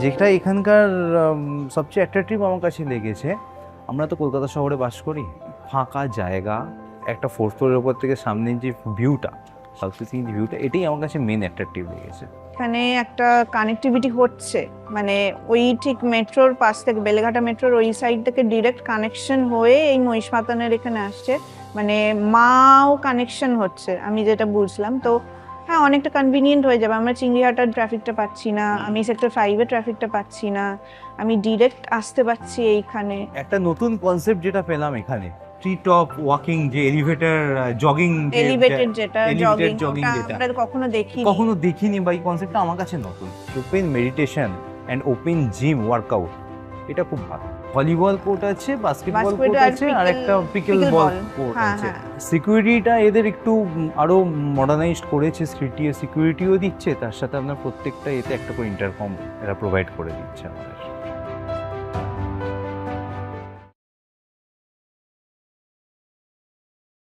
যেটা এখানকার সবচেয়ে অ্যাট্রাকটিভ আমার কাছে লেগেছে, আমরা তো কলকাতা শহরে বাস করি, ফাঁকা জায়গা, একটা ফোর্থ ফ্লোরের উপর থেকে সামনের যে ভিউটা, সাউথ ফেসিং যে ভিউটা, এটাই আমার কাছে মেন অ্যাট্রাকটিভ লেগেছে। এখানে একটা কানেক্টিভিটি হচ্ছে, মানে ওই ঠিক মেট্রোর পাশ থেকে, বেলেঘাটা মেট্রোর ওই সাইড থেকে ডিরেক্ট কানেকশন হয়ে এই মহিষমাতানের এখানে আসছে, মানে মাও কানেকশন হচ্ছে আমি যেটা বুঝলাম। তো হ্যাঁ, অনেকটা কনভিনিয়েন্ট হয়ে যাবে। আমরা চিংড়িহাটার ট্রাফিকটা পাচ্ছি না, আমি সেক্টর 5-এর ট্রাফিকটা পাচ্ছি না, আমি ডিরেক্ট আসতে পারছি এইখানে। একটা নতুন কনসেপ্ট যেটা পেলাম এখানে, ট্রি টপ ওয়াকিং, যে এলিভেটর জগিং, এলিভেটেড যেটা জগিং, জগিং ওটা যেটা আমরা কখনো কখনো দেখিনি, বা এই কনসেপ্টটা আমার কাছে নতুন। Open meditation and open gym workout, এটা খুব ভালো। ভলিবল কোর্ট আছে, বাস্কেটবল কোর্ট আছে, আর একটা পিকেল বল কোর্ট আছে। সিকিউরিটিটা এদের একটু আরো মডার্নাইজড করেছে, সিকিউরিটিও দিচ্ছে, তার সাথে আপনার প্রত্যেকটা এতে একটা করে ইন্টারকম এরা প্রোভাইড করে দিচ্ছে আমাদের।